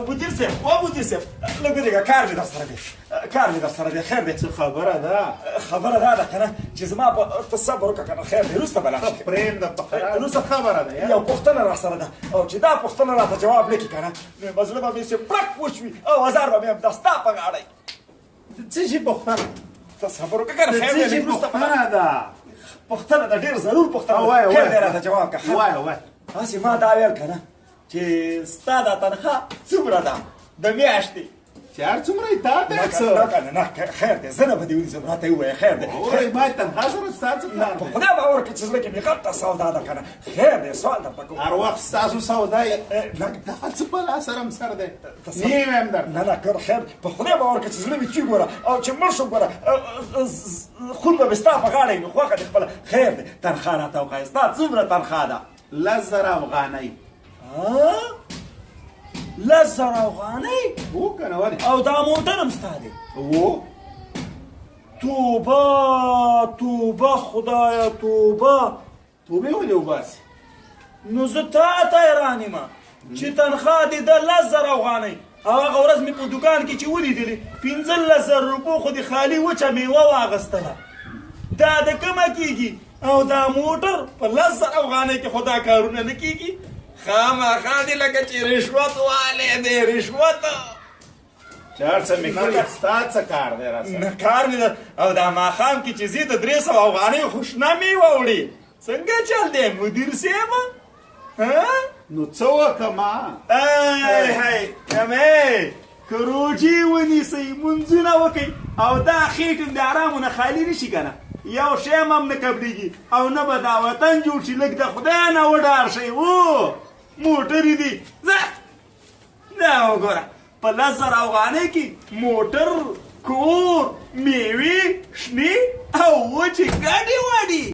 مدیر صاحب او مدیر صاحب لږ ودرېږه کار مې در سره دی خیر دی څه خبره ده خبره دا ده که نه چې زما ته صبر وکړه که نه خیر دی وروسته به لاړ شي پرېږده په خیر وروسته خبره ده یو پوښتنه را سره ده او چې دا پوښتنه راته جواب لیکي که نه نو به زړه به مې چې پړک وشوي او هزار به مې هم دا ستا په غاړه څه شي پوښتنه ته صبر وکړه که نه خیر دی وروسته پوښتنه ده پوښتنه ده ډېر ضرور پوښتنه خیر دی راته جواب کړه وایه هسې ما دا ویل که نه چې ستا دا تنخواه څومره ده د میاشتې چې هر څومره یې تا ته څه نه خیر دی زه نه به دې ونیسم راته یې ووایه خیر دی ما یې تنخوا سره ستا څه کار په خدای باور کړه چې زړه کې مې غټه سودا ده که نه خیر دی سوال درته کوم هر وخت ستاسو سودا یې دغه څه په لاس سره سر دی نیم هم در نه نه کړ خیر په خدای باور کړه چې زړه مې چي ګوره او چې مړ شم ګوره خون به مې ستا په غاړه وي نو خوښه دې خپله خیر دی تنخوا راته وښایه ستا څومره تنخوا ده 10,000 افغانۍ 10,000 افغانۍ هو که نه ولې او دا موټر هم ستا دی هو توبه خدایه توبه توبې ولې وباسي نو زه تا ته حیران یم چې تنخوا دې ده 10,000 افغانۍ او هغه ورځ مې په دوکان کې چې ولیدلې 15,000 روپو خو دې خالي وچه میوه واغېستله دا د کومه کېږي او دا موټر په 10,000 افغانۍ کې خو دا کارونه نه کېږي خامخا دې لکه چې رشوت والی دی رشوت چې هر څه مې کړي ستا څه کار دی راسره نه کار مې ده او دا ماښام کې چې ځې د 300 افغانۍ خوشنه میوه وړي څنګه چل دی مدیر صاحب نو څه وکړمه کمې که روجې ونیسئ منځونه وکئ او دا خېټې د ارامونه خالي نه شي که نه یو شی هم نه قبلېږي او نه به دا وطن جوړ شي لږ د خدای نه وډار شئ و موټرې دي ځه دا وګوره په 10,000 افغانۍ کې موټر کور میوې شنې او وچې ګاډې واډې